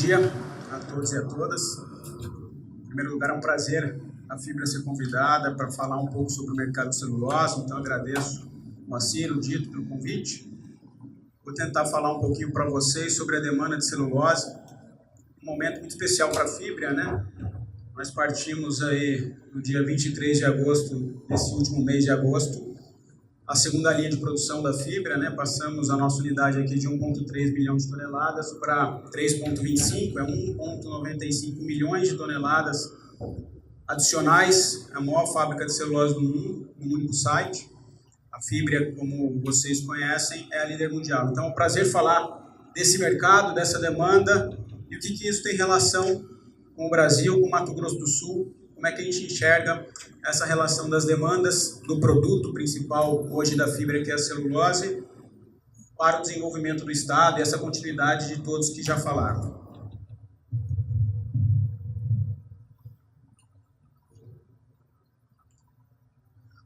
dia a todos e a todas. Em primeiro lugar, é um prazer a Fibria ser convidada para falar um pouco sobre o mercado de celulose, então agradeço o Moacir, o Dito, pelo convite. Vou tentar falar um pouquinho para vocês sobre a demanda de celulose, um momento muito especial para a Fibria, né? Nós partimos aí no dia 23 de agosto, nesse último mês de agosto, a segunda linha de produção da Fibria, né? Passamos a nossa unidade aqui de 1,3 milhão de toneladas para 3,25, é 1,95 milhões de toneladas adicionais, é a maior fábrica de celulose do mundo, num único site. A Fibria, como vocês conhecem, é a líder mundial. Então, é um prazer falar desse mercado, dessa demanda e o que isso tem relação com o Brasil, com o Mato Grosso do Sul, como é que a gente enxerga essa relação das demandas do produto principal hoje da Fibria, que é a celulose, para o desenvolvimento do Estado e essa continuidade de todos que já falaram.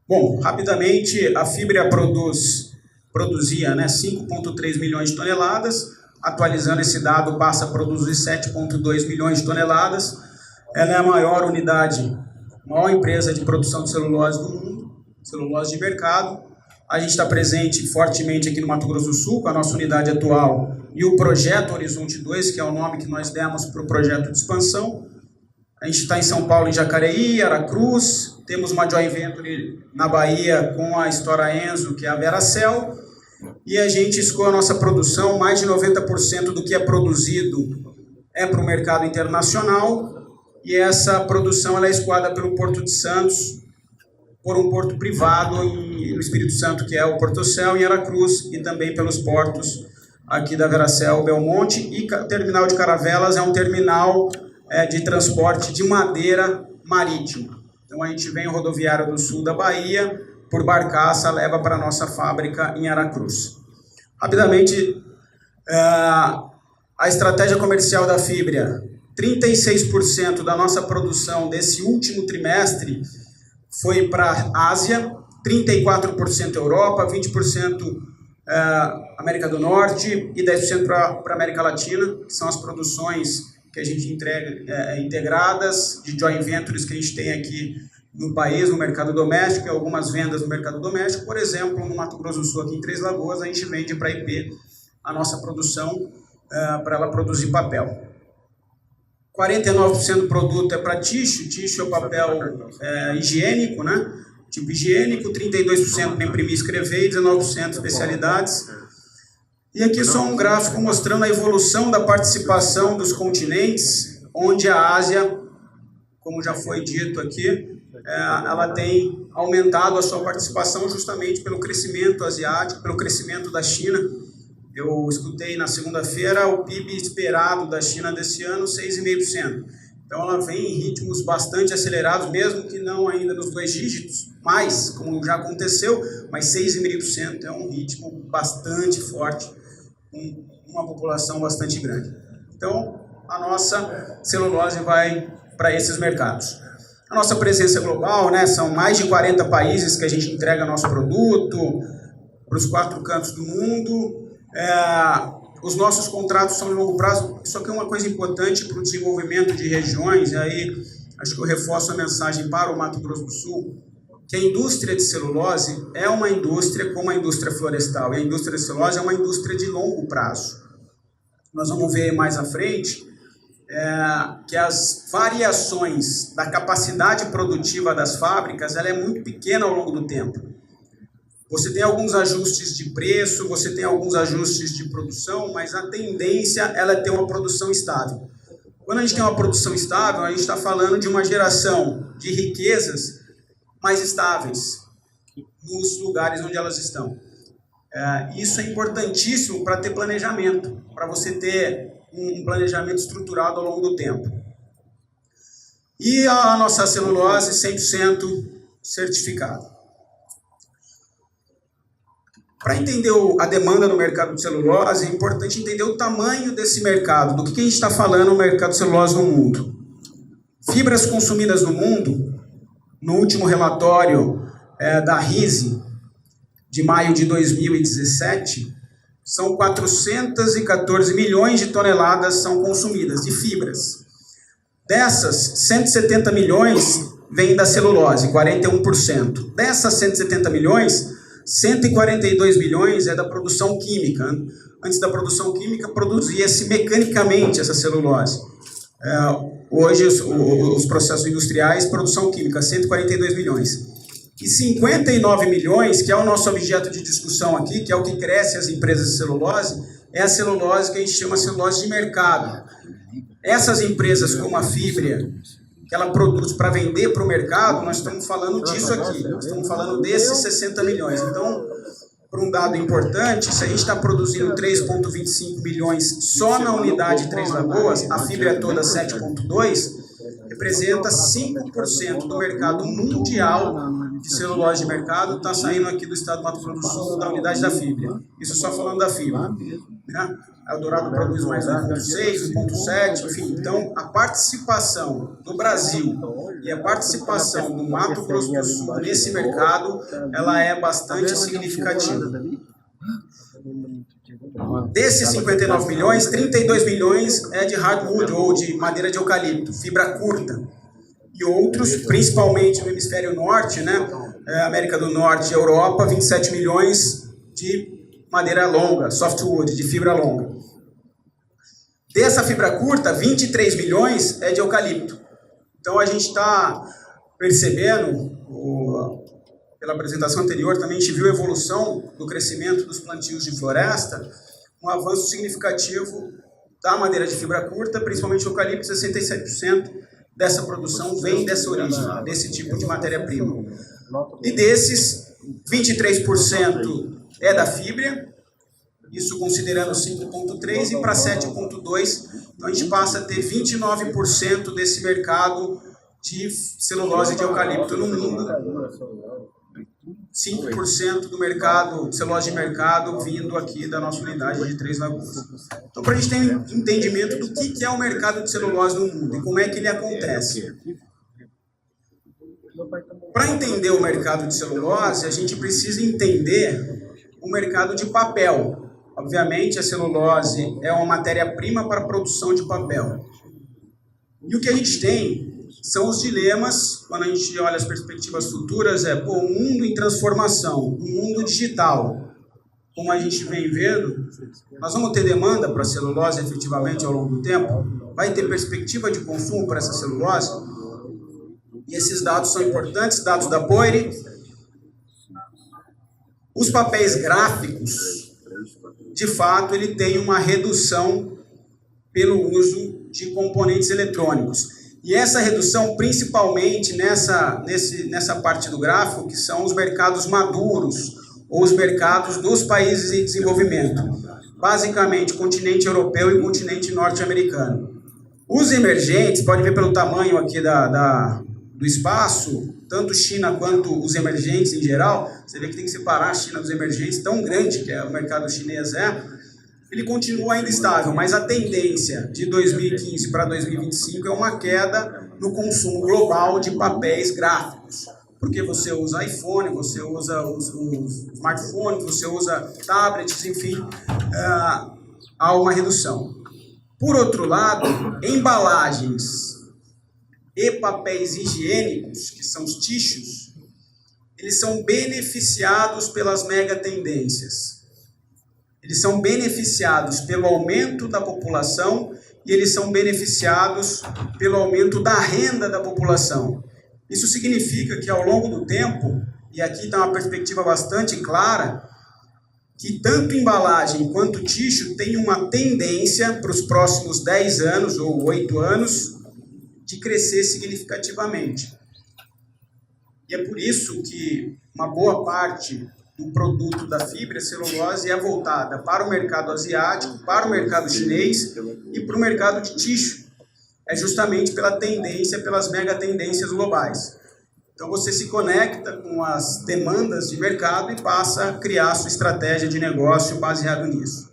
Bom, rapidamente, a Fibria produzia 5,3 milhões de toneladas, atualizando esse dado, passa a produzir 7,2 milhões de toneladas. Ela é a maior unidade, maior empresa de produção de celulose do mundo, celulose de mercado. A gente está presente fortemente aqui no Mato Grosso do Sul, com a nossa unidade atual, e o Projeto Horizonte 2, que é o nome que nós demos para o projeto de expansão. A gente está em São Paulo, em Jacareí, Aracruz, temos uma joint venture na Bahia com a Stora Enso, que é a Veracel, e a gente escoa a nossa produção, mais de 90% do que é produzido é para o mercado internacional, e essa produção ela é escoada pelo Porto de Santos, por um porto privado no Espírito Santo, que é o Portocel, em Aracruz, e também pelos portos aqui da Veracel, Belmonte, e o terminal de Caravelas é um terminal de transporte de madeira marítima. Então a gente vem rodoviária do sul da Bahia, por barcaça, leva para a nossa fábrica em Aracruz. Rapidamente, a estratégia comercial da Fibria: 36% da nossa produção desse último trimestre foi para a Ásia, 34% Europa, 20% América do Norte e 10% para a América Latina, que são as produções que a gente entrega integradas, de joint ventures que a gente tem aqui no país, no mercado doméstico, e algumas vendas no mercado doméstico. Por exemplo, no Mato Grosso do Sul, aqui em Três Lagoas, a gente vende para a IP a nossa produção para ela produzir papel. 49% do produto é para tixo é o papel higiênico, né? Tipo higiênico, 32% para imprimir e escrever e 19% especialidades. E aqui só um gráfico mostrando a evolução da participação dos continentes, onde a Ásia, como já foi dito aqui, ela tem aumentado a sua participação justamente pelo crescimento asiático, pelo crescimento da China. Eu escutei na segunda-feira o PIB esperado da China desse ano, 6,5%. Então ela vem em ritmos bastante acelerados, mesmo que não ainda nos 2 dígitos, mas, como já aconteceu, mas 6,5% é um ritmo bastante forte, com uma população bastante grande. Então, a nossa celulose vai para esses mercados. A nossa presença global, são mais de 40 países que a gente entrega nosso produto, para os 4 cantos do mundo. Os nossos contratos são de longo prazo, só que é uma coisa importante para o desenvolvimento de regiões, e aí acho que eu reforço a mensagem para o Mato Grosso do Sul, que a indústria de celulose é uma indústria como a indústria florestal, e a indústria de celulose é uma indústria de longo prazo. Nós vamos ver mais à frente que as variações da capacidade produtiva das fábricas ela é muito pequena ao longo do tempo. Você tem alguns ajustes de preço, você tem alguns ajustes de produção, mas a tendência ela é ter uma produção estável. Quando a gente tem uma produção estável, a gente está falando de uma geração de riquezas mais estáveis nos lugares onde elas estão. Isso é importantíssimo para ter planejamento, para você ter um planejamento estruturado ao longo do tempo. E a nossa celulose 100% certificada. Para entender a demanda no mercado de celulose, é importante entender o tamanho desse mercado, do que a gente está falando no mercado de celulose no mundo. Fibras consumidas no mundo, no último relatório da RISE, de maio de 2017, são 414 milhões de toneladas são consumidas de fibras. Dessas, 170 milhões vêm da celulose, 41%. Dessas 170 milhões, 142 milhões é da produção química. Antes da produção química, produzia-se mecanicamente essa celulose. Hoje, os processos industriais, produção química, 142 milhões. E 59 milhões, que é o nosso objeto de discussão aqui, que é o que cresce as empresas de celulose, é a celulose que a gente chama celulose de mercado. Essas empresas como a Fibria, que ela produz para vender para o mercado, nós estamos falando disso aqui, nós estamos falando desses 60 milhões. Então, para um dado importante, se a gente está produzindo 3,25 milhões só na unidade Três Lagoas, a Fibria toda 7,2, representa 5% do mercado mundial de celulose de mercado, está saindo aqui do estado do Mato Grosso do Sul, da unidade da Fibria. Isso só falando da Fibria. Né? A Eldorado produz mais 1,6, 1,7, enfim. Então, a participação do Brasil e a participação do Mato Grosso do Sul nesse mercado, ela é bastante significativa. Desses 59 milhões, 32 milhões é de hardwood, ou de madeira de eucalipto, fibra curta. E outros, principalmente no hemisfério norte, né, América do Norte e Europa, 27 milhões de madeira longa, softwood, de fibra longa. Dessa fibra curta, 23 milhões é de eucalipto. Então a gente está percebendo, pela apresentação anterior, também a gente viu a evolução do crescimento dos plantios de floresta, um avanço significativo da madeira de fibra curta, principalmente o eucalipto, 67% dessa produção vem dessa origem, desse tipo de matéria-prima. E desses, 23% é da fibra, isso considerando 5,3 e para 7,2, então a gente passa a ter 29% desse mercado de celulose de eucalipto no mundo, 5% do mercado, de celulose de mercado, vindo aqui da nossa unidade de Três Lagoas. Então, para a gente ter um entendimento do que é o mercado de celulose no mundo e como é que ele acontece. Para entender o mercado de celulose, a gente precisa entender o mercado de papel. Obviamente, a celulose é uma matéria-prima para a produção de papel. E o que a gente tem são os dilemas, quando a gente olha as perspectivas futuras, um mundo em transformação, um mundo digital. Como a gente vem vendo, nós vamos ter demanda para a celulose efetivamente ao longo do tempo? Vai ter perspectiva de consumo para essa celulose? E esses dados são importantes, dados da Boire. Os papéis gráficos, de fato, ele tem uma redução pelo uso de componentes eletrônicos. E essa redução, principalmente nessa parte do gráfico, que são os mercados maduros, ou os mercados dos países em desenvolvimento. Basicamente, o continente europeu e o continente norte-americano. Os emergentes, pode ver pelo tamanho aqui do espaço, tanto China quanto os emergentes em geral, você vê que tem que separar a China dos emergentes, tão grande que o mercado chinês ele continua ainda estável, mas a tendência de 2015 para 2025 é uma queda no consumo global de papéis gráficos. Porque você usa iPhone, você usa os smartphones, você usa tablets, enfim, há uma redução. Por outro lado, embalagens e papéis higiênicos, que são os tissues, eles são beneficiados pelas megatendências. Eles são beneficiados pelo aumento da população e eles são beneficiados pelo aumento da renda da população. Isso significa que ao longo do tempo, e aqui está uma perspectiva bastante clara, que tanto embalagem quanto tixo tem uma tendência para os próximos 10 anos ou 8 anos de crescer significativamente. E é por isso que uma boa parte do produto da fibra celulose é voltada para o mercado asiático, para o mercado chinês e para o mercado de tixo. É justamente pela tendência, pelas megatendências globais. Então você se conecta com as demandas de mercado e passa a criar a sua estratégia de negócio baseado nisso.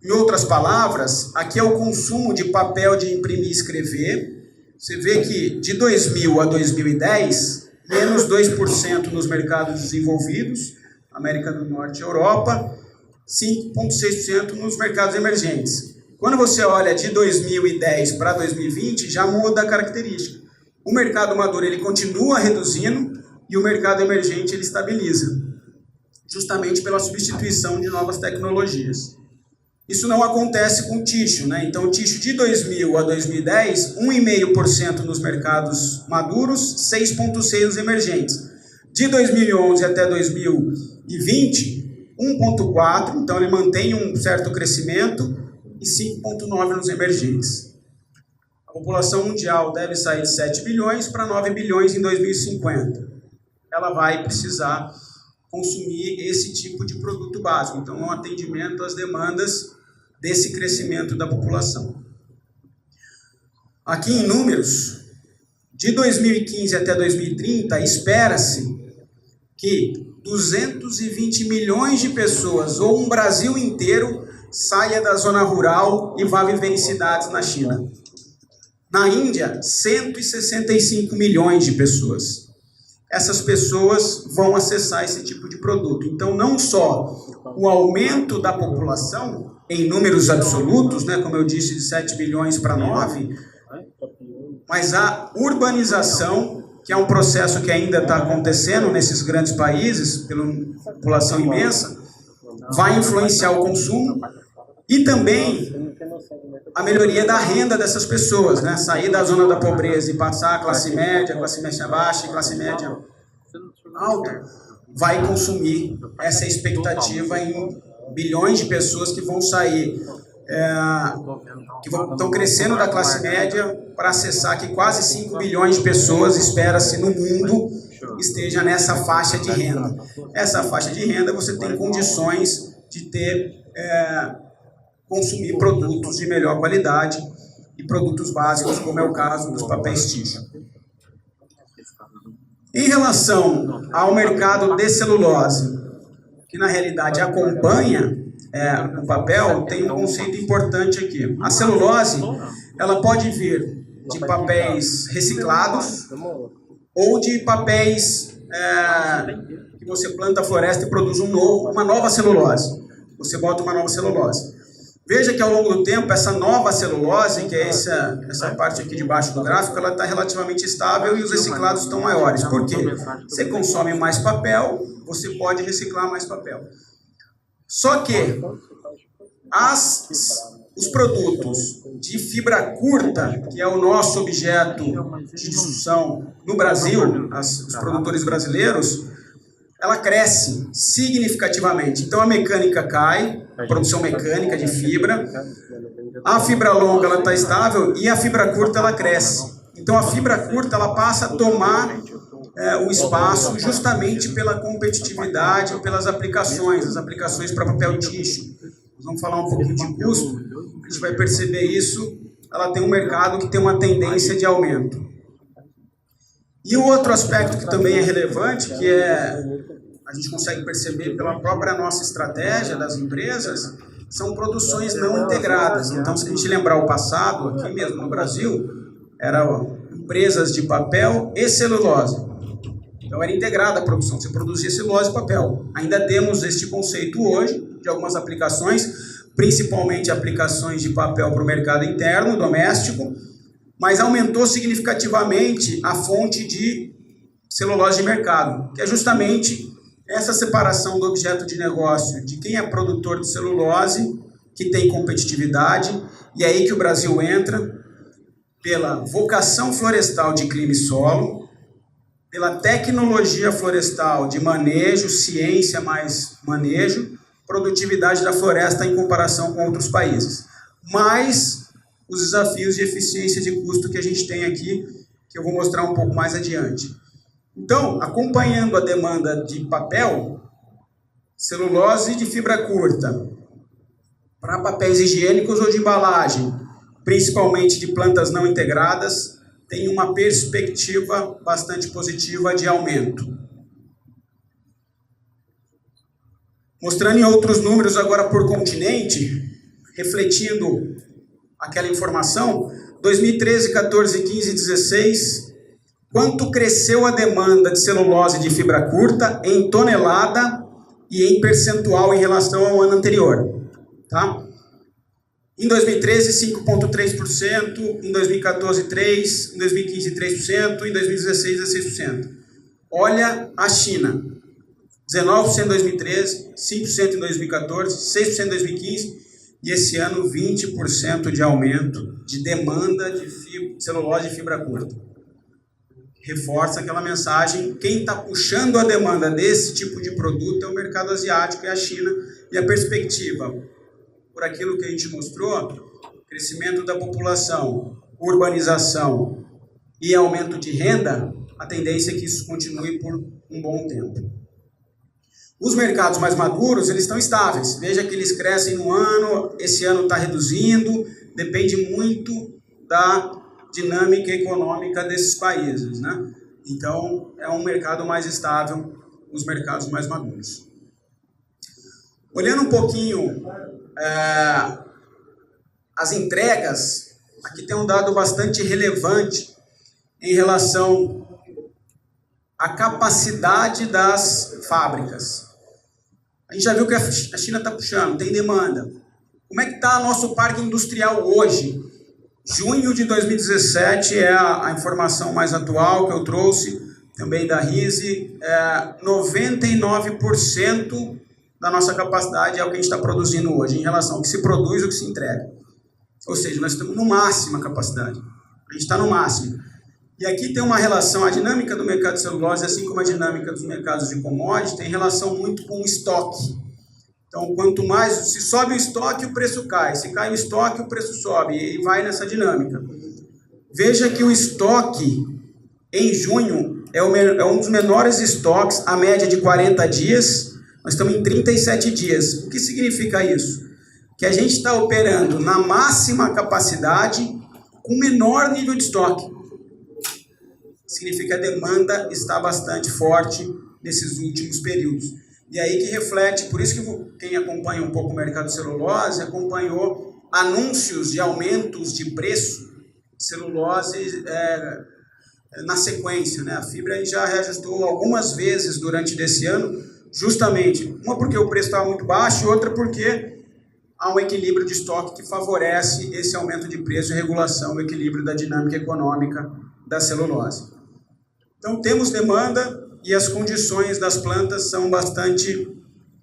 Em outras palavras, aqui é o consumo de papel de imprimir e escrever. Você vê que de 2000 a 2010, menos 2% nos mercados desenvolvidos, América do Norte e Europa, 5,6% nos mercados emergentes. Quando você olha de 2010 para 2020, já muda a característica. O mercado maduro ele continua reduzindo e o mercado emergente ele estabiliza, justamente pela substituição de novas tecnologias. Isso não acontece com o tixo, né? Então, o tixo de 2000 a 2010, 1,5% nos mercados maduros, 6,6% nos emergentes. De 2011 até 2020, 1,4%, então ele mantém um certo crescimento, e 5,9% nos emergentes. A população mundial deve sair de 7 bilhões para 9 bilhões em 2050. Ela vai precisar consumir esse tipo de produto básico. Então, é um atendimento às demandas desse crescimento da população. Aqui em números, de 2015 até 2030, espera-se que 220 milhões de pessoas, ou um Brasil inteiro, saia da zona rural e vá viver em cidades na China. Na Índia, 165 milhões de pessoas. Essas pessoas vão acessar esse tipo de produto. Então, não só o aumento da população, em números absolutos, né, como eu disse, de 7 bilhões para 9, mas a urbanização, que é um processo que ainda está acontecendo nesses grandes países, pela população imensa, vai influenciar o consumo e também a melhoria da renda dessas pessoas, né? Sair da zona da pobreza e passar a classe média baixa e classe média alta, vai consumir essa expectativa em bilhões de pessoas que vão sair, estão crescendo da classe média para acessar que quase 5 bilhões de pessoas, espera-se, no mundo esteja nessa faixa de renda. Essa faixa de renda você tem condições de ter, consumir produtos de melhor qualidade e produtos básicos, como é o caso dos papéis tixo. Em relação ao mercado de celulose, que na realidade acompanha o papel, tem um conceito importante aqui. A celulose, ela pode vir de papéis reciclados ou de papéis que você planta a floresta e produz uma nova celulose. Você bota uma nova celulose. Veja que ao longo do tempo, essa nova celulose, que é essa parte aqui de baixo do gráfico, ela está relativamente estável e os reciclados estão maiores. Por quê? Você consome mais papel, você pode reciclar mais papel. Só que os produtos de fibra curta, que é o nosso objeto de discussão no Brasil, os produtores brasileiros, ela cresce significativamente. Então a mecânica cai, a produção mecânica de fibra, a fibra longa ela está estável e a fibra curta ela cresce. Então a fibra curta ela passa a tomar o espaço justamente pela competitividade ou pelas aplicações, as aplicações para papel tixo. Nós vamos falar um pouquinho de custo, a gente vai perceber isso, ela tem um mercado que tem uma tendência de aumento. E o outro aspecto que também é relevante, que a gente consegue perceber pela própria nossa estratégia das empresas, são produções não integradas. Então, se a gente lembrar o passado, aqui mesmo no Brasil, eram empresas de papel e celulose. Então, era integrada a produção, você produzia celulose e papel. Ainda temos este conceito hoje, de algumas aplicações, principalmente aplicações de papel para o mercado interno, doméstico, mas aumentou significativamente a fonte de celulose de mercado, que é justamente essa separação do objeto de negócio de quem é produtor de celulose, que tem competitividade, e é aí que o Brasil entra, pela vocação florestal de clima e solo, pela tecnologia florestal de manejo, ciência mais manejo, produtividade da floresta em comparação com outros países. Mas os desafios de eficiência de custo que a gente tem aqui, que eu vou mostrar um pouco mais adiante. Então, acompanhando a demanda de papel, celulose de fibra curta, para papéis higiênicos ou de embalagem, principalmente de plantas não integradas, tem uma perspectiva bastante positiva de aumento. Mostrando em outros números agora por continente, refletindo aquela informação, 2013, 14, 15 e 16, quanto cresceu a demanda de celulose de fibra curta em tonelada e em percentual em relação ao ano anterior. Tá? Em 2013, 5,3%, em 2014, 3%, em 2015, 3%, em 2016, 16%. Olha a China, 19% em 2013, 5% em 2014, 6% em 2015, e esse ano 20% de aumento de demanda de celulose e fibra curta. Reforça aquela mensagem, quem está puxando a demanda desse tipo de produto é o mercado asiático e a China, e a perspectiva, por aquilo que a gente mostrou, crescimento da população, urbanização e aumento de renda, a tendência é que isso continue por um bom tempo. Os mercados mais maduros, eles estão estáveis. Veja que eles crescem no ano, esse ano está reduzindo, depende muito da dinâmica econômica desses países, né? Então, é um mercado mais estável, os mercados mais maduros. Olhando um pouquinho as entregas, aqui tem um dado bastante relevante em relação à capacidade das fábricas. A gente já viu que a China está puxando, tem demanda. Como é que está nosso parque industrial hoje? Junho de 2017 é a informação mais atual que eu trouxe, também da RISE. 99% da nossa capacidade é o que a gente está produzindo hoje, em relação ao que se produz e o que se entrega. Ou seja, nós estamos no máximo a capacidade. A gente está no máximo. E aqui tem uma relação, a dinâmica do mercado de celulose, assim como a dinâmica dos mercados de commodities, tem relação muito com o estoque. Então, quanto mais se sobe o estoque, o preço cai. Se cai o estoque, o preço sobe. E vai nessa dinâmica. Veja que o estoque, em junho, é um dos menores estoques, a média de 40 dias. Nós estamos em 37 dias. O que significa isso? Que a gente está operando na máxima capacidade com menor nível de estoque. Significa que a demanda está bastante forte nesses últimos períodos. E aí que reflete, por isso que quem acompanha um pouco o mercado de celulose, acompanhou anúncios de aumentos de preço de celulose na sequência, né? A fibra já reajustou algumas vezes durante esse ano, justamente, uma porque o preço estava muito baixo, e outra porque há um equilíbrio de estoque que favorece esse aumento de preço e regulação, o equilíbrio da dinâmica econômica da celulose. Então, temos demanda e as condições das plantas são bastante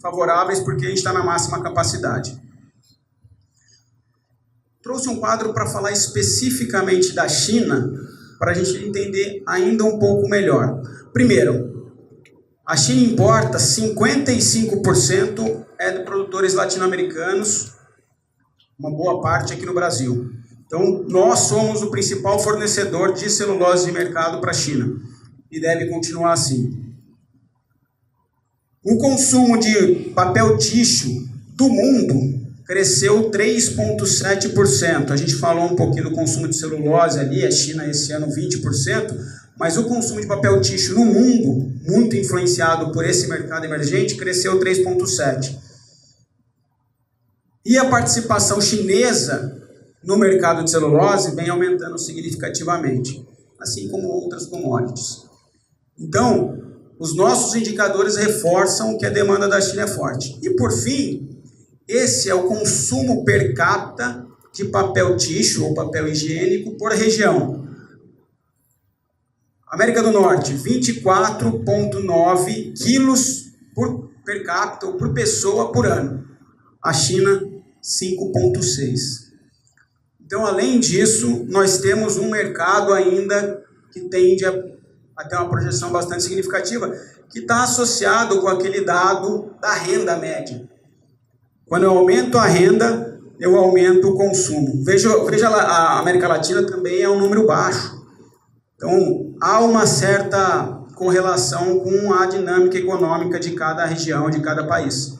favoráveis porque a gente está na máxima capacidade. Trouxe um quadro para falar especificamente da China, para a gente entender ainda um pouco melhor. Primeiro, a China importa 55% de produtores latino-americanos, uma boa parte aqui no Brasil. Então, nós somos o principal fornecedor de celulose de mercado para a China. E deve continuar assim. O consumo de papel tixo do mundo cresceu 3,7%. A gente falou um pouquinho do consumo de celulose ali, a China esse ano 20%, mas o consumo de papel tixo no mundo, muito influenciado por esse mercado emergente, cresceu 3,7%. E a participação chinesa no mercado de celulose vem aumentando significativamente, assim como outras commodities. Então, os nossos indicadores reforçam que a demanda da China é forte. E, por fim, esse é o consumo per capita de papel tixo ou papel higiênico por região. América do Norte, 24,9 quilos per capita ou por pessoa por ano. A China, 5,6. Então, além disso, nós temos um mercado ainda que tende a ter uma projeção bastante significativa, que está associado com aquele dado da renda média. Quando eu aumento a renda, eu aumento o consumo. Veja lá, a América Latina também é um número baixo. Então, há uma certa correlação com a dinâmica econômica de cada região, de cada país.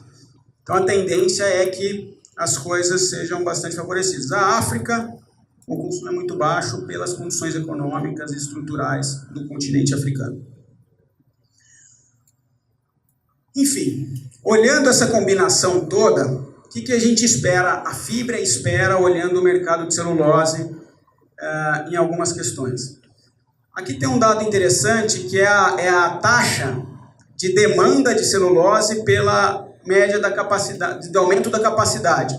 Então, a tendência é que as coisas sejam bastante favorecidas. A África, o consumo é muito baixo pelas condições econômicas e estruturais do continente africano. Enfim, olhando essa combinação toda, o que a gente espera? A fibra espera olhando o mercado de celulose em algumas questões. Aqui tem um dado interessante que é a taxa de demanda de celulose pela média da capacidade, do aumento da capacidade.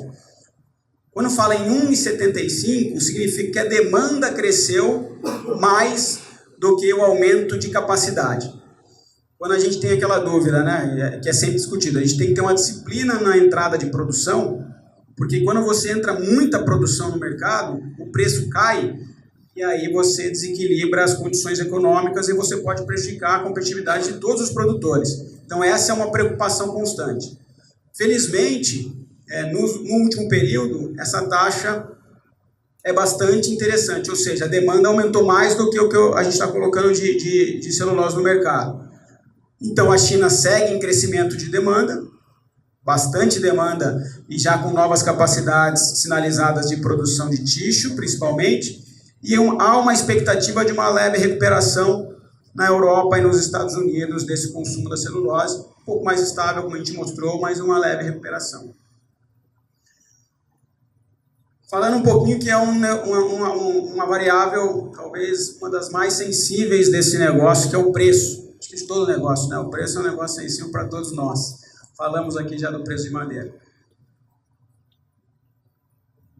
Quando fala em 1,75, significa que a demanda cresceu mais do que o aumento de capacidade. Quando a gente tem aquela dúvida, né, que é sempre discutida, a gente tem que ter uma disciplina na entrada de produção, porque quando você entra muita produção no mercado, o preço cai e aí você desequilibra as condições econômicas e você pode prejudicar a competitividade de todos os produtores. Então essa é uma preocupação constante. Felizmente, no último período, essa taxa é bastante interessante, ou seja, a demanda aumentou mais do que o que a gente está colocando de celulose no mercado. Então a China segue em crescimento de demanda, bastante demanda e já com novas capacidades sinalizadas de produção de tixo, principalmente, e há uma expectativa de uma leve recuperação na Europa e nos Estados Unidos desse consumo da celulose, um pouco mais estável, como a gente mostrou, mas uma leve recuperação. Falando um pouquinho que é uma variável, talvez uma das mais sensíveis desse negócio, que é o preço. Acho que de todo negócio, né? O preço é um negócio sensível para todos nós. Falamos aqui já do preço de madeira.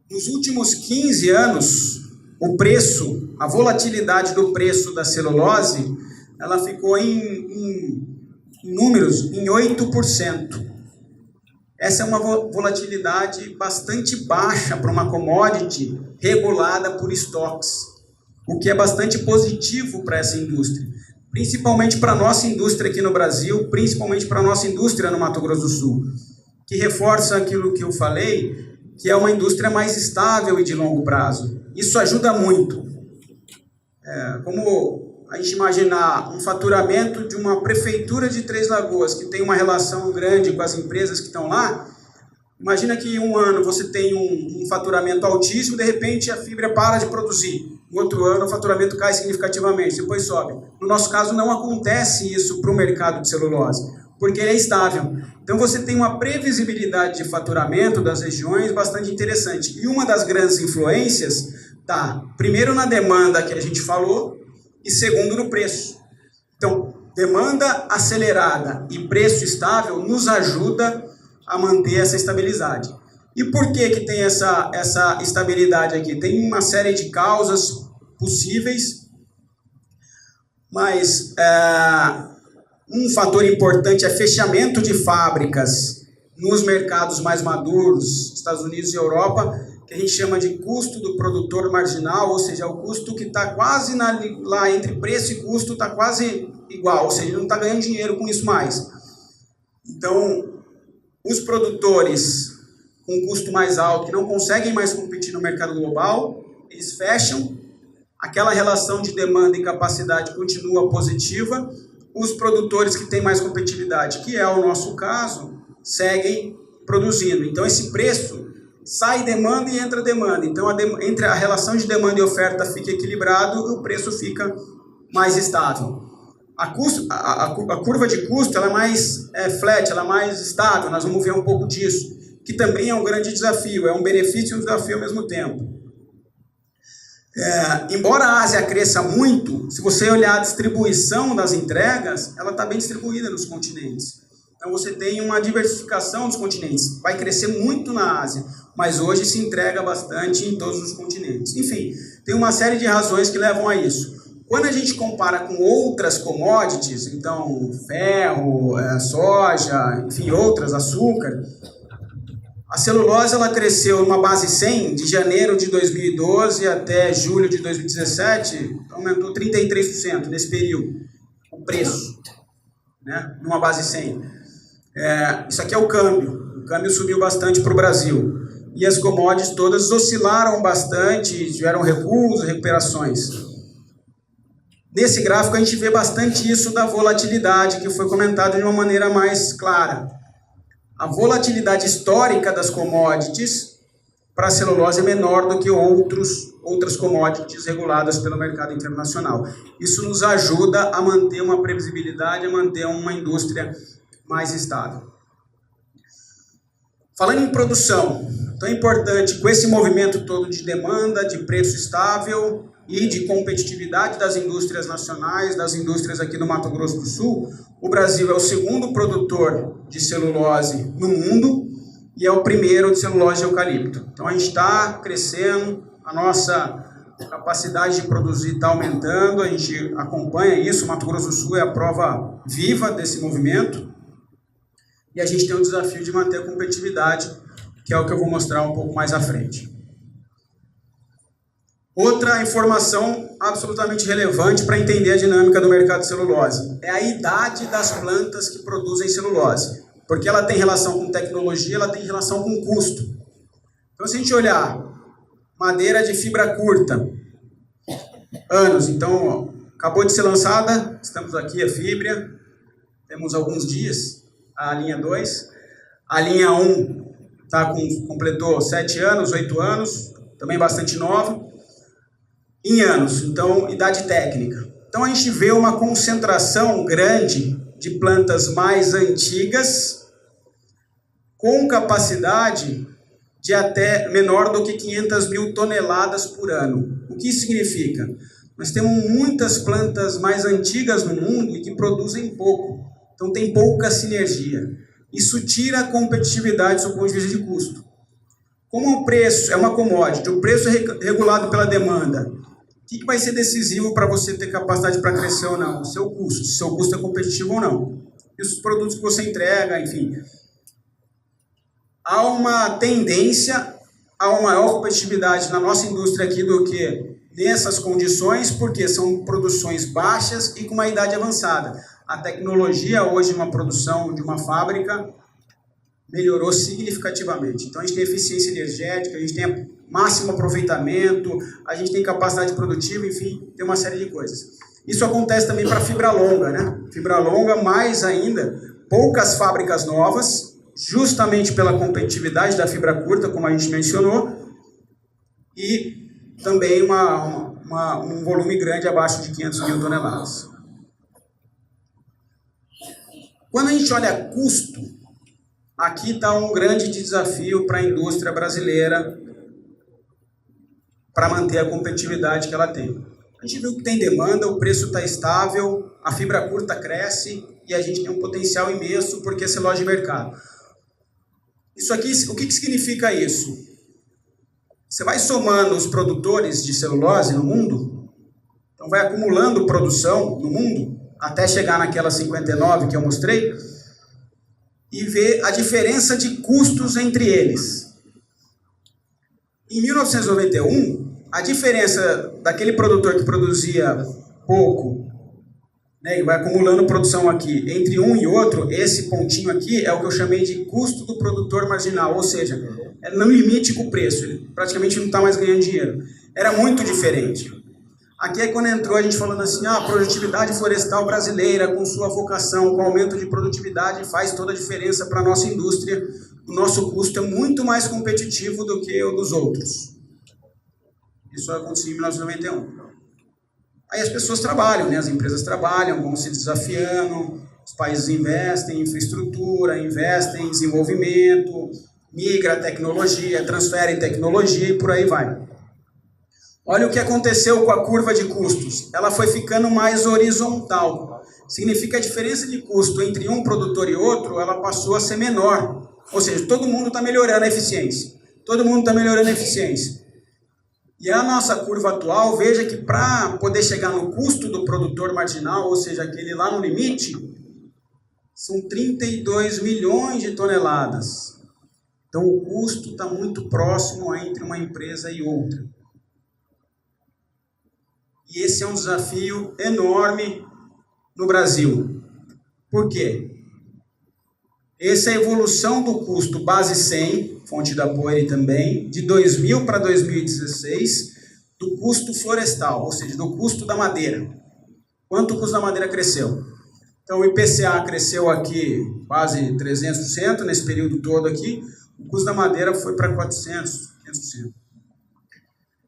Nos últimos 15 anos, o preço, a volatilidade do preço da celulose, ela ficou em números em 8%. Essa é uma volatilidade bastante baixa para uma commodity regulada por estoques, o que é bastante positivo para essa indústria, principalmente para a nossa indústria aqui no Brasil, principalmente para a nossa indústria no Mato Grosso do Sul, que reforça aquilo que eu falei, que é uma indústria mais estável e de longo prazo. Isso ajuda muito. Como a gente imaginar um faturamento de uma prefeitura de Três Lagoas, que tem uma relação grande com as empresas que estão lá, imagina que em um ano você tem um faturamento altíssimo, de repente a fibra para de produzir. No outro ano o faturamento cai significativamente, depois sobe. No nosso caso não acontece isso para o mercado de celulose, porque ele é estável. Então você tem uma previsibilidade de faturamento das regiões bastante interessante. E uma das grandes influências está, primeiro, na demanda que a gente falou, e segundo, no preço. Então, demanda acelerada e preço estável nos ajuda a manter essa estabilidade. E por que tem essa estabilidade aqui? Tem uma série de causas possíveis, mas um fator importante é fechamento de fábricas nos mercados mais maduros, Estados Unidos e Europa, que a gente chama de custo do produtor marginal, ou seja, o custo que está quase lá entre preço e custo está quase igual, ou seja, ele não está ganhando dinheiro com isso mais. Então, os produtores com custo mais alto, que não conseguem mais competir no mercado global, eles fecham, aquela relação de demanda e capacidade continua positiva, os produtores que têm mais competitividade, que é o nosso caso, seguem produzindo. Então, esse preço sai demanda e entra demanda. Então, entre a relação de demanda e oferta fica equilibrado e o preço fica mais estável. A curva de custo ela é mais flat, ela é mais estável. Nós vamos ver um pouco disso, que também é um grande desafio, é um benefício e um desafio ao mesmo tempo. Embora a Ásia cresça muito, se você olhar a distribuição das entregas, ela está bem distribuída nos continentes. Então você tem uma diversificação dos continentes. Vai crescer muito na Ásia, mas hoje se entrega bastante em todos os continentes. Enfim, tem uma série de razões que levam a isso. Quando a gente compara com outras commodities, então ferro, soja, enfim, outras, açúcar, a celulose ela cresceu numa base 100, de janeiro de 2012 até julho de 2017, aumentou 33% nesse período, o preço, né, numa base 100. Isso aqui é o câmbio subiu bastante para o Brasil, e as commodities todas oscilaram bastante, tiveram recuos, recuperações. Nesse gráfico a gente vê bastante isso da volatilidade, que foi comentado de uma maneira mais clara. A volatilidade histórica das commodities para a celulose é menor do que outras commodities reguladas pelo mercado internacional. Isso nos ajuda a manter uma previsibilidade, a manter uma indústria mais estável. Falando em produção, então é importante, com esse movimento todo de demanda, de preço estável, e de competitividade das indústrias nacionais, das indústrias aqui do Mato Grosso do Sul, o Brasil é o segundo produtor de celulose no mundo e é o primeiro de celulose de eucalipto. Então a gente está crescendo, a nossa capacidade de produzir está aumentando, a gente acompanha isso, o Mato Grosso do Sul é a prova viva desse movimento e a gente tem o desafio de manter a competitividade, que é o que eu vou mostrar um pouco mais à frente. Outra informação absolutamente relevante para entender a dinâmica do mercado de celulose é a idade das plantas que produzem celulose, porque ela tem relação com tecnologia, ela tem relação com custo. Então, se a gente olhar madeira de fibra curta, anos, então, ó, acabou de ser lançada, estamos aqui, a fibra, temos alguns dias, a linha 2, a linha 1 completou 7 anos, 8 anos, também bastante nova, em anos, então, idade técnica. Então, a gente vê uma concentração grande de plantas mais antigas, com capacidade de até menor do que 500 mil toneladas por ano. O que isso significa? Nós temos muitas plantas mais antigas no mundo e que produzem pouco. Então tem pouca sinergia. Isso tira a competitividade do ponto de vista de custo. Como o preço é uma commodity, o preço é regulado pela demanda, o que vai ser decisivo para você ter capacidade para crescer ou não? O seu custo, se o seu custo é competitivo ou não. E os produtos que você entrega, enfim. Há uma tendência a uma maior competitividade na nossa indústria aqui do que nessas condições, porque são produções baixas e com uma idade avançada. A tecnologia hoje, uma produção de uma fábrica, melhorou significativamente. Então, a gente tem eficiência energética, a gente tem máximo aproveitamento, a gente tem capacidade produtiva, enfim, tem uma série de coisas. Isso acontece também para fibra longa, né? Fibra longa, mais ainda, poucas fábricas novas, justamente pela competitividade da fibra curta, como a gente mencionou, e também um volume grande abaixo de 500 mil toneladas. Quando a gente olha custo, aqui está um grande desafio para a indústria brasileira para manter a competitividade que ela tem. A gente viu que tem demanda, o preço está estável, a fibra curta cresce e a gente tem um potencial imenso porque é celulose de mercado. Isso aqui, o que significa isso? Você vai somando os produtores de celulose no mundo, então vai acumulando produção no mundo, até chegar naquela 59 que eu mostrei, e ver a diferença de custos entre eles. Em 1991, a diferença daquele produtor que produzia pouco, né, e vai acumulando produção aqui, entre um e outro, esse pontinho aqui é o que eu chamei de custo do produtor marginal, ou seja, é no limite com o preço, ele praticamente não está mais ganhando dinheiro. Era muito diferente. Aqui é quando entrou a gente falando assim, a produtividade florestal brasileira, com sua vocação, com aumento de produtividade, faz toda a diferença para a nossa indústria. O nosso custo é muito mais competitivo do que o dos outros. Isso aconteceu em 1991. Aí as pessoas trabalham, né? As empresas trabalham, vão se desafiando, os países investem em infraestrutura, investem em desenvolvimento, migra a tecnologia, transferem tecnologia e por aí vai. Olha o que aconteceu com a curva de custos. Ela foi ficando mais horizontal. Significa que a diferença de custo entre um produtor e outro, ela passou a ser menor. Ou seja, todo mundo está melhorando a eficiência. Todo mundo está melhorando a eficiência. E a nossa curva atual, veja que para poder chegar no custo do produtor marginal, ou seja, aquele lá no limite, são 32 milhões de toneladas. Então o custo está muito próximo entre uma empresa e outra. E esse é um desafio enorme no Brasil. Por quê? Essa é a evolução do custo base 100, fonte da Poire também, de 2000 para 2016, do custo florestal, ou seja, do custo da madeira. Quanto o custo da madeira cresceu? Então o IPCA cresceu aqui quase 300% nesse período todo aqui, o custo da madeira foi para 400%, 500%.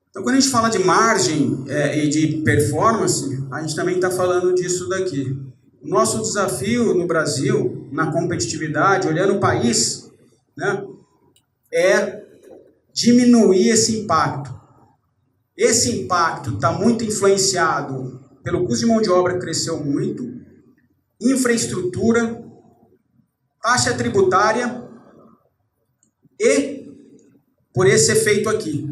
Então, quando a gente fala de margem e de performance, a gente também está falando disso daqui. O nosso desafio no Brasil, na competitividade, olhando o país, né, é diminuir esse impacto. Esse impacto está muito influenciado pelo custo de mão de obra que cresceu muito, infraestrutura, taxa tributária e por esse efeito aqui,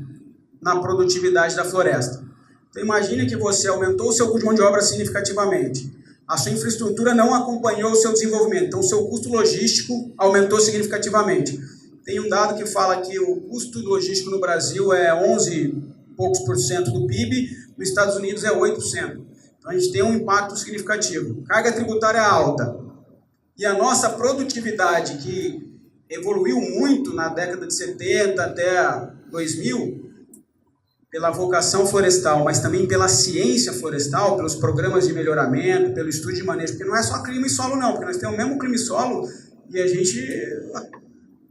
na produtividade da floresta. Então imagine que você aumentou o seu custo de mão de obra significativamente. A sua infraestrutura não acompanhou o seu desenvolvimento, então o seu custo logístico aumentou significativamente. Tem um dado que fala que o custo logístico no Brasil é 11 e poucos por cento do PIB, nos Estados Unidos é 8%. Então a gente tem um impacto significativo. Carga tributária alta. E a nossa produtividade, que evoluiu muito na década de 70 até 2000, pela vocação florestal, mas também pela ciência florestal, pelos programas de melhoramento, pelo estudo de manejo, porque não é só clima e solo não, porque nós temos o mesmo clima e solo e a gente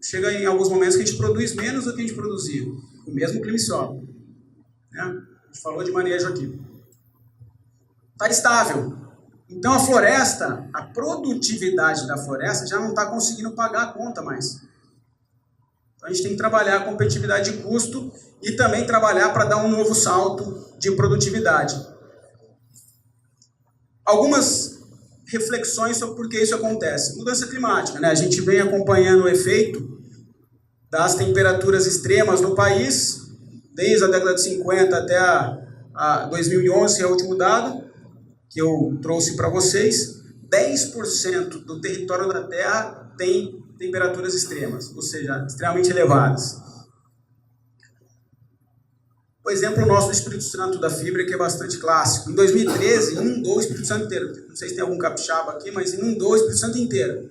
chega em alguns momentos que a gente produz menos do que a gente produzia, o mesmo clima e solo. Né? A gente falou de manejo aqui. Está estável. Então a floresta, a produtividade da floresta já não está conseguindo pagar a conta mais. Então a gente tem que trabalhar a competitividade de custo e também trabalhar para dar um novo salto de produtividade. Algumas reflexões sobre por que isso acontece. Mudança climática, né? A gente vem acompanhando o efeito das temperaturas extremas no país, desde a década de 50 até a 2011, que é o último dado que eu trouxe para vocês. 10% do território da Terra tem temperaturas extremas, ou seja, extremamente elevadas. O exemplo nosso do Espírito Santo da fibra, que é bastante clássico. Em 2013, inundou o Espírito Santo inteiro. Não sei se tem algum capixaba aqui, mas inundou o Espírito Santo inteiro.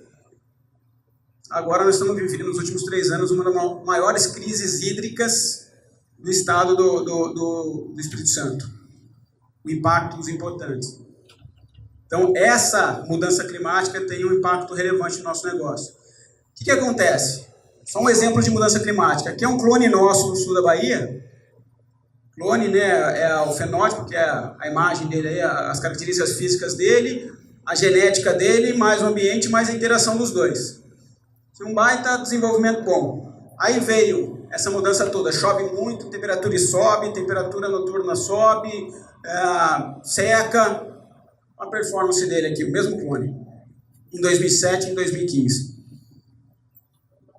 Agora nós estamos vivendo, nos últimos 3 anos, uma das maiores crises hídricas do estado do Espírito Santo. O impacto dos importantes. Então, essa mudança climática tem um impacto relevante no nosso negócio. O que acontece? Só um exemplo de mudança climática. Aqui é um clone nosso no sul da Bahia. Clone, né, é o fenótipo, que é a imagem dele, aí, as características físicas dele, a genética dele, mais o ambiente, mais a interação dos dois. Um baita desenvolvimento bom. Aí veio essa mudança toda. Chove muito, temperatura sobe, temperatura noturna sobe, seca. A performance dele aqui, o mesmo clone, em 2007 e em 2015.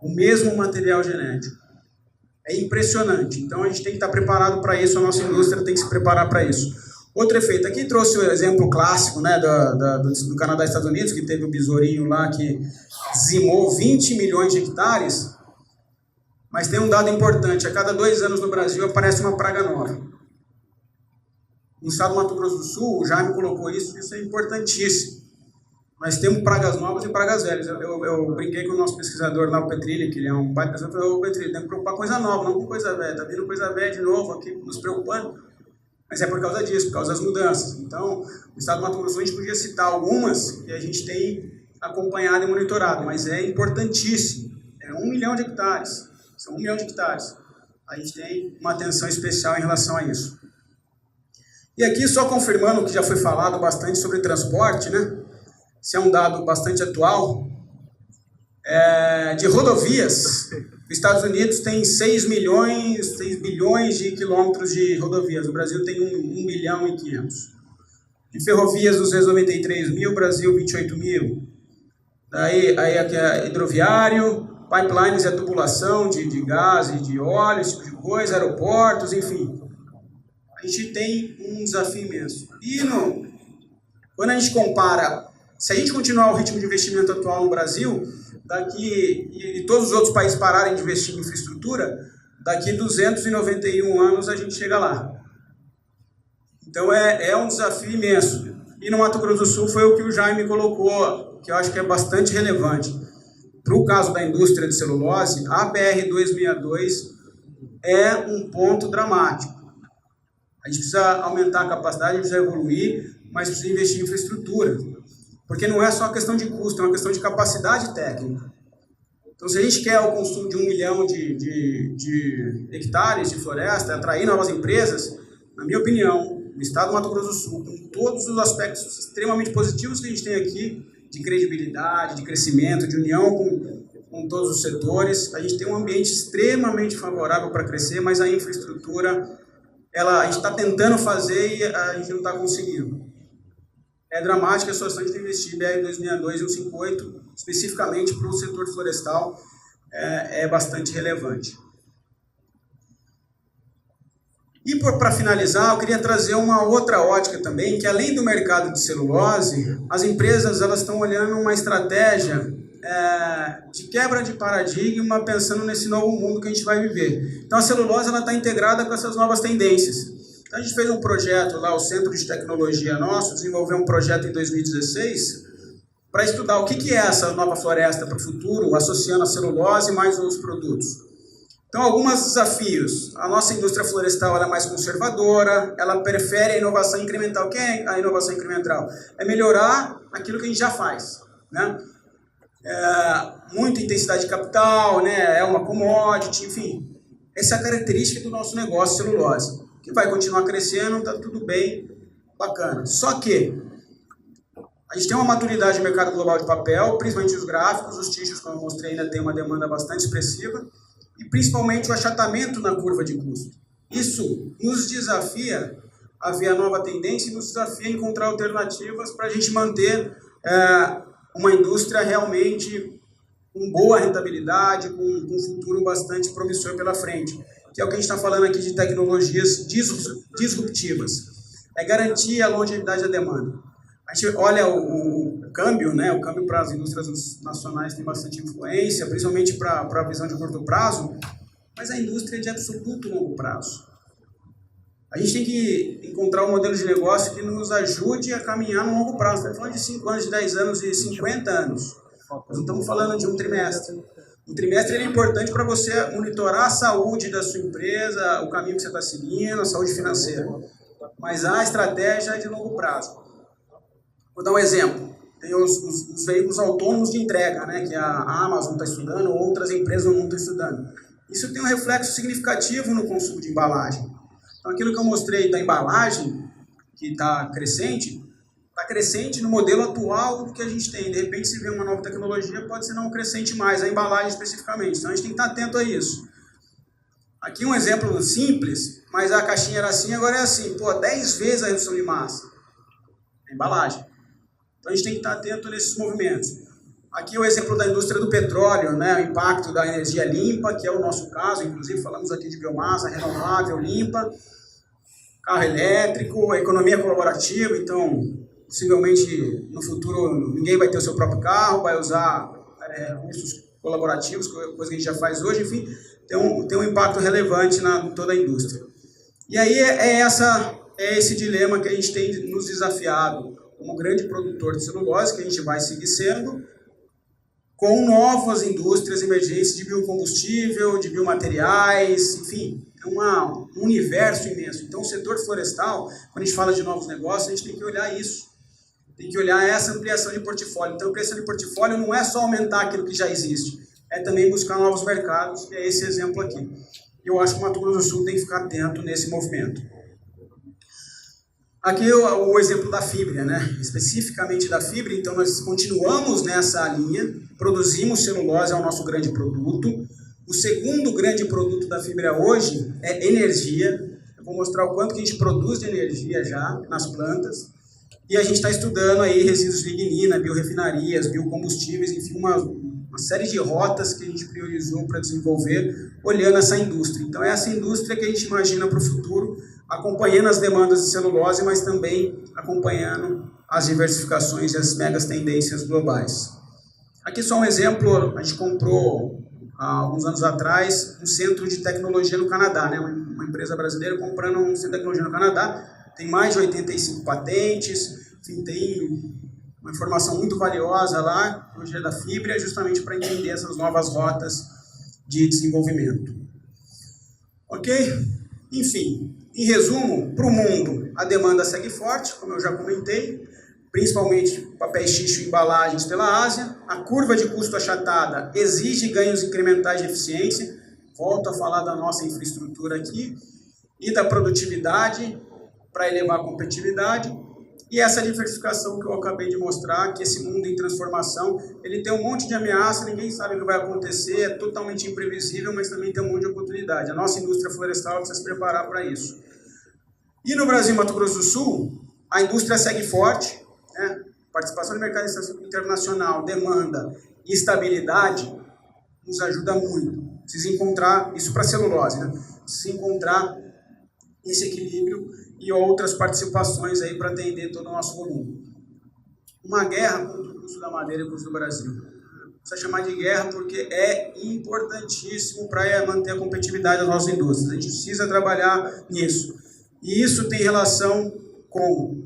O mesmo material genético. É impressionante. Então a gente tem que estar preparado para isso, a nossa indústria tem que se preparar para isso. Outro efeito, aqui trouxe o exemplo clássico, né, do Canadá e Estados Unidos, que teve o besourinho lá que dizimou 20 milhões de hectares, mas tem um dado importante, a cada 2 anos no Brasil aparece uma praga nova. No estado do Mato Grosso do Sul, o Jaime colocou isso é importantíssimo. Nós temos pragas novas e pragas velhas. Eu brinquei com o nosso pesquisador lá, o Petrilli, que ele é um pai pesquisador, falou: Petrilli, tem que preocupar com coisa nova, não com coisa velha. Está vindo coisa velha de novo aqui, nos preocupando. Mas é por causa disso, por causa das mudanças. Então, no estado do Mato Grosso do Sul, a gente podia citar algumas que a gente tem acompanhado e monitorado, mas é importantíssimo. É 1 milhão de hectares. São 1 milhão de hectares. A gente tem uma atenção especial em relação a isso. E aqui, só confirmando o que já foi falado bastante sobre transporte, né? Esse é um dado bastante atual. De rodovias, os Estados Unidos tem 6 bilhões de quilômetros de rodovias. O Brasil tem 1 milhão e 500. De ferrovias, 293 mil, Brasil 28 mil. Aí aqui é hidroviário, pipelines é tubulação de gás e de óleo, esse tipo de coisa, aeroportos, enfim. A gente tem um desafio imenso. E quando a gente compara, se a gente continuar o ritmo de investimento atual no Brasil, e todos os outros países pararem de investir em infraestrutura, daqui 291 anos a gente chega lá. Então é um desafio imenso. E no Mato Grosso do Sul foi o que o Jaime colocou, que eu acho que é bastante relevante. Para o caso da indústria de celulose, a BR-262 é um ponto dramático. A gente precisa aumentar a capacidade, a gente precisa evoluir, mas precisa investir em infraestrutura. Porque não é só uma questão de custo, é uma questão de capacidade técnica. Então, se a gente quer o consumo de 1 milhão de hectares de floresta, atrair novas empresas, na minha opinião, no estado do Mato Grosso do Sul, com todos os aspectos extremamente positivos que a gente tem aqui, de credibilidade, de crescimento, de união com todos os setores, a gente tem um ambiente extremamente favorável para crescer, mas a infraestrutura a gente está tentando fazer e a gente não está conseguindo. É dramática a situação de investir BR 262 e 158, especificamente para o setor florestal, é bastante relevante. E para finalizar, eu queria trazer uma outra ótica também, que além do mercado de celulose, as empresas elas estão olhando uma estratégia de quebra de paradigma, pensando nesse novo mundo que a gente vai viver. Então a celulose está integrada com essas novas tendências. Então, a gente fez um projeto lá, o Centro de Tecnologia nosso, desenvolveu um projeto em 2016 para estudar o que é essa nova floresta para o futuro, associando a celulose e mais outros produtos. Então, alguns desafios. A nossa indústria florestal ela é mais conservadora, ela prefere a inovação incremental. O que é a inovação incremental? É melhorar aquilo que a gente já faz, né? Muita intensidade de capital, né? É uma commodity, enfim. Essa é a característica do nosso negócio celulose, que vai continuar crescendo, está tudo bem, bacana. Só que a gente tem uma maturidade no mercado global de papel, principalmente os gráficos, os tixos, como eu mostrei, ainda tem uma demanda bastante expressiva, e principalmente o achatamento na curva de custo. Isso nos desafia a ver a nova tendência e nos desafia a encontrar alternativas para a gente manter uma indústria realmente com boa rentabilidade, com um futuro bastante promissor pela frente, que é o que a gente está falando aqui de tecnologias disruptivas. É garantir a longevidade da demanda. A gente olha o câmbio, né? O câmbio para as indústrias nacionais tem bastante influência, principalmente para a visão de curto prazo, mas a indústria é de absoluto longo prazo. A gente tem que encontrar um modelo de negócio que nos ajude a caminhar no longo prazo. Estamos falando de 5 anos, de 10 anos e 50 anos. Nós não estamos falando de um trimestre. O trimestre é importante para você monitorar a saúde da sua empresa, o caminho que você está seguindo, a saúde financeira. Mas a estratégia é de longo prazo. Vou dar um exemplo. Tem os veículos autônomos de entrega, né, que a Amazon está estudando, outras empresas não estão estudando. Isso tem um reflexo significativo no consumo de embalagem. Então, aquilo que eu mostrei da embalagem, que está crescente no modelo atual do que a gente tem. De repente, se vê uma nova tecnologia, pode ser não crescente mais, a embalagem especificamente. Então, a gente tem que estar atento a isso. Aqui um exemplo simples, mas a caixinha era assim, agora é assim. 10 vezes a redução de massa. A embalagem. Então, a gente tem que estar atento nesses movimentos. Aqui o exemplo da indústria do petróleo, né? O impacto da energia limpa, que é o nosso caso, inclusive falamos aqui de biomassa renovável, limpa, carro elétrico, economia colaborativa, então possivelmente no futuro ninguém vai ter o seu próprio carro, vai usar recursos colaborativos, coisa que a gente já faz hoje, enfim, tem um impacto relevante na toda a indústria. E aí é esse dilema que a gente tem nos desafiado como grande produtor de celulose, que a gente vai seguir sendo, com novas indústrias emergentes de biocombustível, de biomateriais, enfim, é um universo imenso. Então, o setor florestal, quando a gente fala de novos negócios, a gente tem que olhar isso. Tem que olhar essa ampliação de portfólio. Então, a ampliação de portfólio não é só aumentar aquilo que já existe, é também buscar novos mercados, que é esse exemplo aqui. Eu acho que o Mato Grosso do Sul tem que ficar atento nesse movimento. Aqui o exemplo da fibra, né? Especificamente da fibra, então nós continuamos nessa linha, produzimos celulose, é o nosso grande produto. O segundo grande produto da fibra hoje é energia. Eu vou mostrar o quanto que a gente produz de energia já nas plantas. E a gente está estudando aí resíduos de lignina, biorefinarias, biocombustíveis, enfim, uma série de rotas que a gente priorizou para desenvolver, olhando essa indústria. Então é essa indústria que a gente imagina para o futuro, acompanhando as demandas de celulose, mas também acompanhando as diversificações e as megas tendências globais. Aqui só um exemplo, a gente comprou há alguns anos atrás um centro de tecnologia no Canadá, né? Uma empresa brasileira comprando um centro de tecnologia no Canadá, tem mais de 85 patentes, enfim, tem uma informação muito valiosa lá, tecnologia da fibra, justamente para entender essas novas rotas de desenvolvimento. Ok? Enfim, em resumo, para o mundo, a demanda segue forte, como eu já comentei, principalmente papéis xixo e embalagens pela Ásia. A curva de custo achatada exige ganhos incrementais de eficiência, volto a falar da nossa infraestrutura aqui, e da produtividade para elevar a competitividade. E essa diversificação que eu acabei de mostrar, que esse mundo em transformação, ele tem um monte de ameaça, ninguém sabe o que vai acontecer, é totalmente imprevisível, mas também tem um monte de oportunidade. A nossa indústria florestal precisa se preparar para isso. E no Brasil e Mato Grosso do Sul, a indústria segue forte, né? Participação no mercado internacional, demanda e estabilidade nos ajuda muito. Precisa encontrar, isso para celulose, né? Precisa encontrar esse equilíbrio e outras participações aí para atender todo o nosso volume. Uma guerra contra o custo da madeira e o custo do Brasil. Precisa chamar de guerra porque é importantíssimo para manter a competitividade das nossas indústrias. A gente precisa trabalhar nisso. E isso tem relação com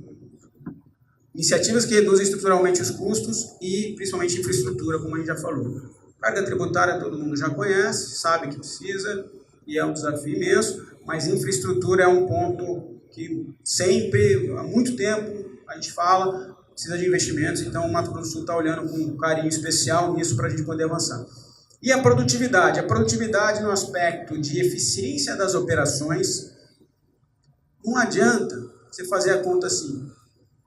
iniciativas que reduzem estruturalmente os custos e principalmente infraestrutura, como a gente já falou. Carga tributária todo mundo já conhece, sabe que precisa e é um desafio imenso, mas infraestrutura é um ponto que sempre, há muito tempo, a gente fala, precisa de investimentos, então o Mato Grosso do Sul está olhando com um carinho especial nisso para a gente poder avançar. E a produtividade no aspecto de eficiência das operações, não adianta você fazer a conta assim,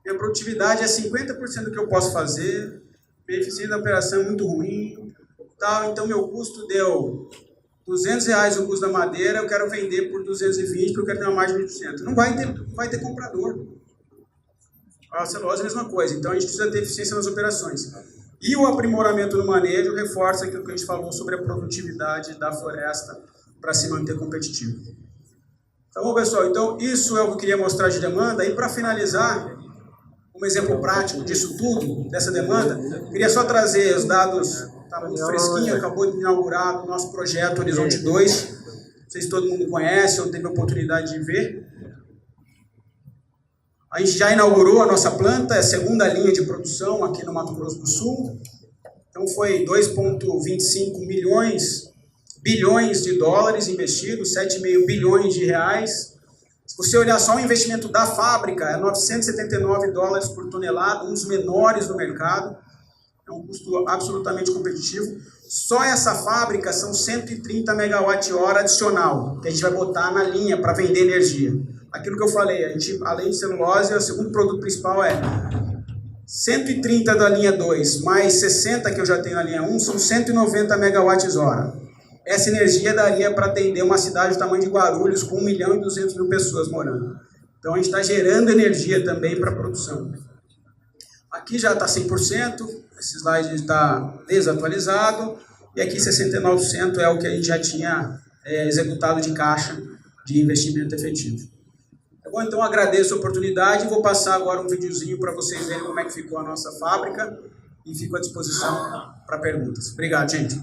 minha produtividade é 50% do que eu posso fazer, minha eficiência da operação é muito ruim, tal, então meu custo deu R$200 o custo da madeira, eu quero vender por 220 porque eu quero ter uma margem de 20%. Não vai ter comprador. A celulose é a mesma coisa, então a gente precisa ter eficiência nas operações. E o aprimoramento no manejo reforça aquilo que a gente falou sobre a produtividade da floresta para se manter competitivo. Tá bom, pessoal? Então, isso é o que eu queria mostrar de demanda. E para finalizar, um exemplo prático disso tudo, dessa demanda, eu queria só trazer os dados, está muito fresquinho, acabou de inaugurar o nosso projeto Horizonte 2. Não sei se todo mundo conhece ou teve a oportunidade de ver. A gente já inaugurou a nossa planta, é a segunda linha de produção aqui no Mato Grosso do Sul. Então foi 2,25 bilhões de dólares investidos, 7,5 bilhões de reais. Se você olhar só o investimento da fábrica, é $979 por tonelada, um dos menores do mercado. É um custo absolutamente competitivo. Só essa fábrica são 130 megawatt-hora adicional, que a gente vai botar na linha para vender energia. Aquilo que eu falei, a gente, além de celulose, o segundo produto principal é 130 da linha 2, mais 60 que eu já tenho na linha 1, são 190 megawatts-hora. Essa energia daria para atender uma cidade do tamanho de Guarulhos, com 1.200.000 pessoas morando. Então a gente está gerando energia também para a produção. Aqui já está 100%, esse slide está desatualizado, e aqui 69% é o que a gente já tinha executado de caixa de investimento efetivo. Tá bom? Então agradeço a oportunidade e vou passar agora um videozinho para vocês verem como é que ficou a nossa fábrica e fico à disposição para perguntas. Obrigado, gente.